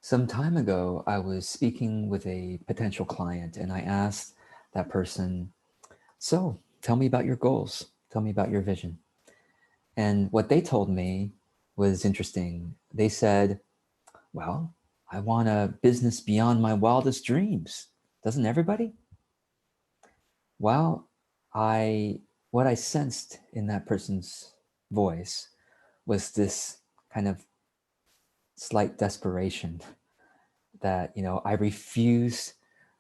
Some time ago, I was speaking with a potential client and I asked that person, so tell me about your goals. Tell me about your vision. And what they told me was interesting. They said, well, I want a business beyond my wildest dreams. Doesn't everybody? Well, what I sensed in that person's voice was this kind of slight desperation that, I refuse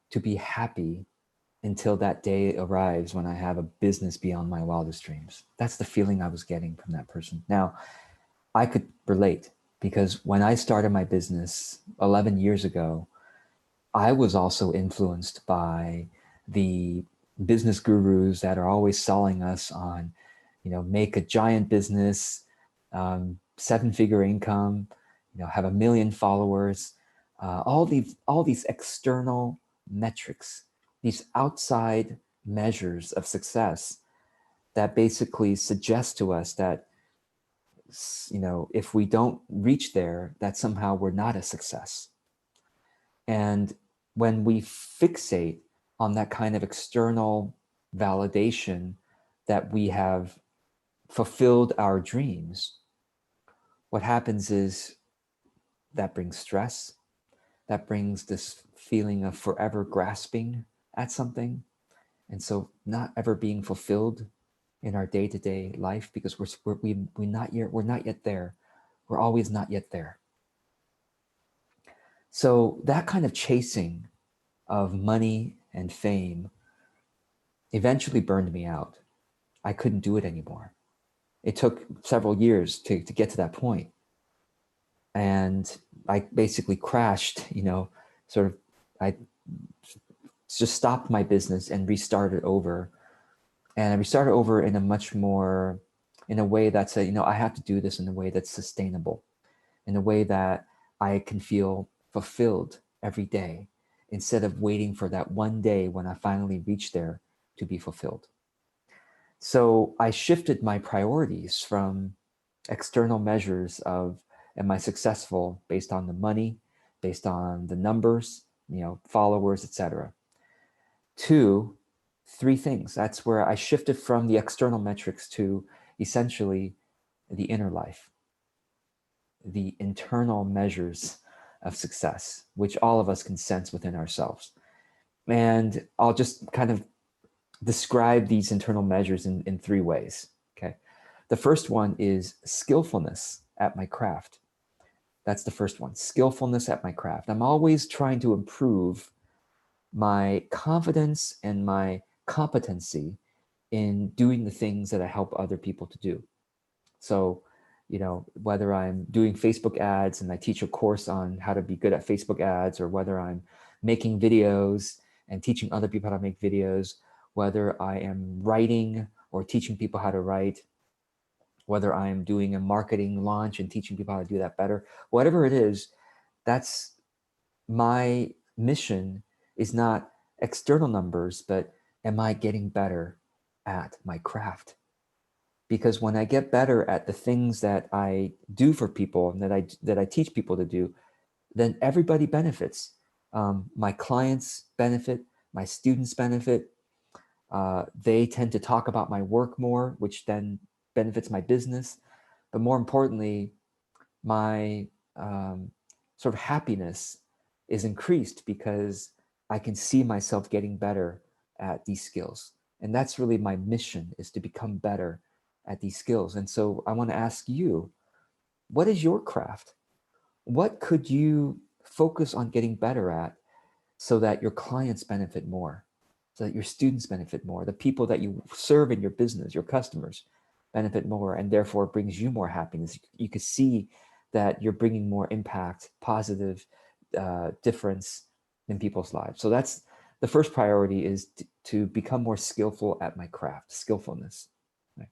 to be happy until that day arrives when I have a business beyond my wildest dreams. That's the feeling I was getting from that person. Now, I could relate because when I started my business 11 years ago, I was also influenced by the business gurus that are always selling us on, make a giant business, seven-figure income, have 1 million followers, all these external metrics, these outside measures of success that basically suggest to us that, if we don't reach there, that somehow we're not a success. And when we fixate on that kind of external validation that we have fulfilled our dreams, what happens is that brings stress, that brings this feeling of forever grasping at something. And so not ever being fulfilled in our day-to-day life because we're not yet there. We're always not yet there. So that kind of chasing of money and fame eventually burned me out. I couldn't do it anymore. It took several years to get to that point. And I basically crashed, I just stopped my business and restarted over. And I restarted over in a way that's I have to do this in a way that's sustainable, in a way that I can feel fulfilled every day instead of waiting for that one day when I finally reach there to be fulfilled. So I shifted my priorities from external measures of, am I successful based on the money, based on the numbers, followers, etc., to three things. That's where I shifted from the external metrics to essentially the inner life, the internal measures of success, which all of us can sense within ourselves. And I'll just kind of describe these internal measures in three ways. Okay. The first one is skillfulness at my craft. That's the first one, skillfulness at my craft. I'm always trying to improve my confidence and my competency in doing the things that I help other people to do. So, whether I'm doing Facebook ads and I teach a course on how to be good at Facebook ads, or whether I'm making videos and teaching other people how to make videos, whether I am writing or teaching people how to write, whether I'm doing a marketing launch and teaching people how to do that better, whatever it is, that's my mission. Is not external numbers, but am I getting better at my craft? Because when I get better at the things that I do for people and that I teach people to do, then everybody benefits. My clients benefit, my students benefit. They tend to talk about my work more, which then benefits my business. But more importantly, my sort of happiness is increased because I can see myself getting better at these skills. And that's really my mission, is to become better at these skills. And so I want to ask you, what is your craft? What could you focus on getting better at so that your clients benefit more, so that your students benefit more, the people that you serve in your business, your customers benefit more, and therefore brings you more happiness? You could see that you're bringing more impact, positive difference in people's lives. So that's the first priority, is to become more skillful at my craft, skillfulness. Right?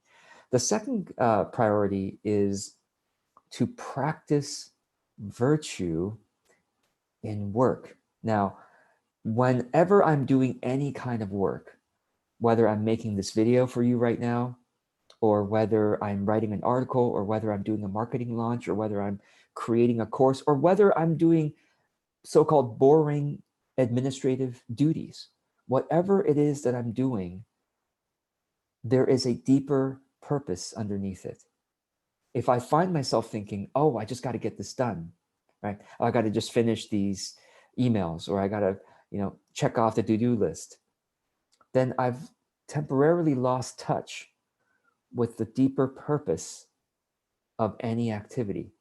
The second priority is to practice virtue in work. Now, whenever I'm doing any kind of work, whether I'm making this video for you right now, or whether I'm writing an article, or whether I'm doing a marketing launch, or whether I'm creating a course, or whether I'm doing so-called boring administrative duties. Whatever it is that I'm doing, there is a deeper purpose underneath it. If I find myself thinking, oh, I just got to get this done, right? Oh, I got to just finish these emails, or I got to, check off the to-do list, then I've temporarily lost touch with the deeper purpose of any activity.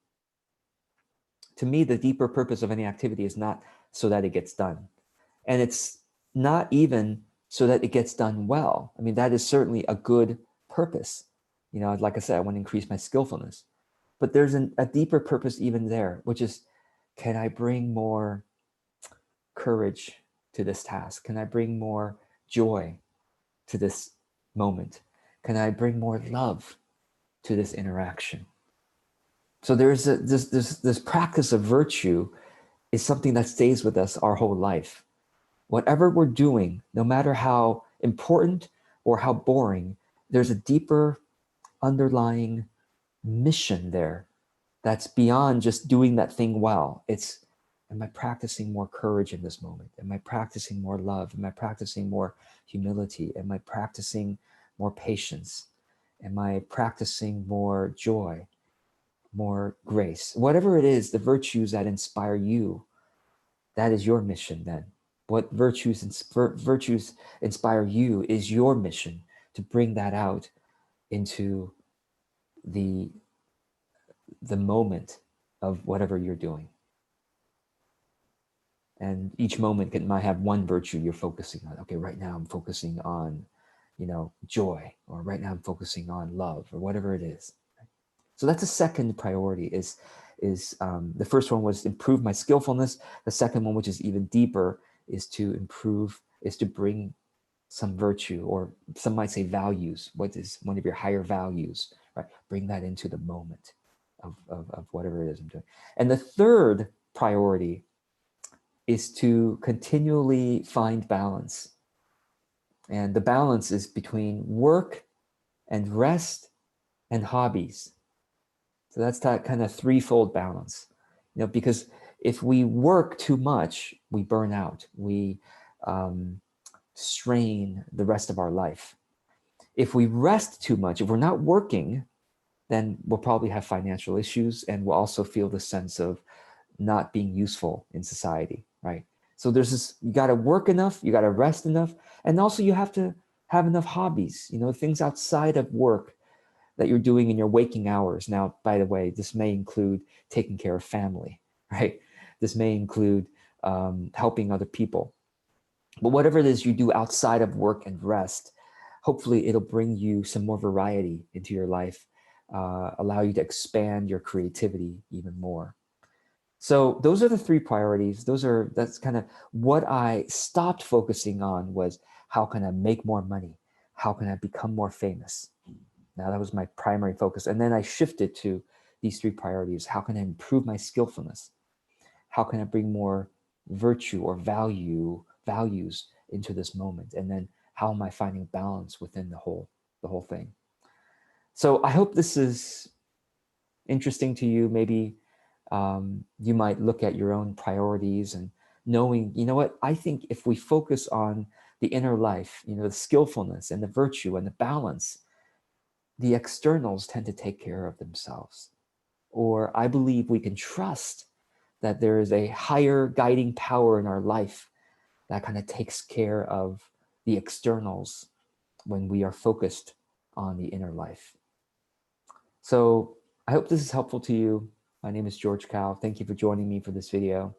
To me, the deeper purpose of any activity is not so that it gets done. And it's not even so that it gets done well. I mean, that is certainly a good purpose. Like I said, I want to increase my skillfulness. But there's a deeper purpose even there, which is, can I bring more courage to this task? Can I bring more joy to this moment? Can I bring more love to this interaction? So there's this practice of virtue is something that stays with us our whole life. Whatever we're doing, no matter how important or how boring, there's a deeper underlying mission there that's beyond just doing that thing well. It's, am I practicing more courage in this moment? Am I practicing more love? Am I practicing more humility? Am I practicing more patience? Am I practicing more joy, more grace? Whatever it is, the virtues that inspire you, that is your mission then. What virtues inspire you is your mission to bring that out into the moment of whatever you're doing. And each moment might have one virtue you're focusing on. Okay, right now I'm focusing on, joy, or right now I'm focusing on love, or whatever it is. So that's the second priority. Is the first one was improve my skillfulness. The second one, which is even deeper, is to bring some virtue, or some might say values. What is one of your higher values, right? Bring that into the moment of whatever it is I'm doing. And the third priority is to continually find balance. And the balance is between work and rest and hobbies. So that's that kind of threefold balance, because if we work too much, we burn out, we strain the rest of our life. If we rest too much, if we're not working, then we'll probably have financial issues, and we'll also feel the sense of not being useful in society, right? So there's this, you got to work enough, you got to rest enough, and also you have to have enough hobbies, things outside of work that you're doing in your waking hours. Now, by the way, this may include taking care of family, right? This may include helping other people. But whatever it is you do outside of work and rest, hopefully it'll bring you some more variety into your life, allow you to expand your creativity even more. So those are the three priorities. That's kind of what I stopped focusing on, was how can I make more money? How can I become more famous? Now that was my primary focus. And then I shifted to these three priorities. How can I improve my skillfulness? How can I bring more virtue or values into this moment? And then how am I finding balance within the whole thing? So I hope this is interesting to you. Maybe you might look at your own priorities and knowing, what, I think if we focus on the inner life, the skillfulness and the virtue and the balance, the externals tend to take care of themselves. Or I believe we can trust that there is a higher guiding power in our life that kind of takes care of the externals when we are focused on the inner life. So I hope this is helpful to you. My name is George Kao. Thank you for joining me for this video.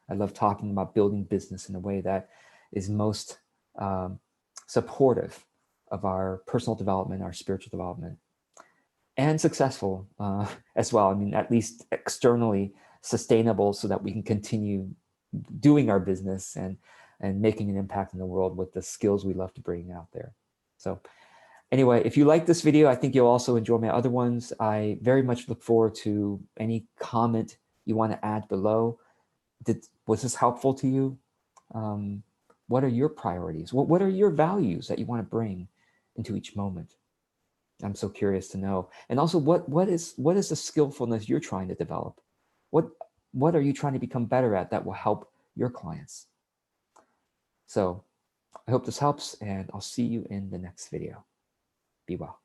I love talking about building business in a way that is most supportive of our personal development, our spiritual development, and successful as well. I mean, at least externally sustainable, so that we can continue doing our business and making an impact in the world with the skills we love to bring out there. So anyway, if you like this video, I think you'll also enjoy my other ones. I very much look forward to any comment you want to add below. Was this helpful to you? What are your priorities? What are your values that you want to bring into each moment? I'm so curious to know. And also, what is the skillfulness you're trying to develop? What What are you trying to become better at that will help your clients? So I hope this helps, and I'll see you in the next video. Be well.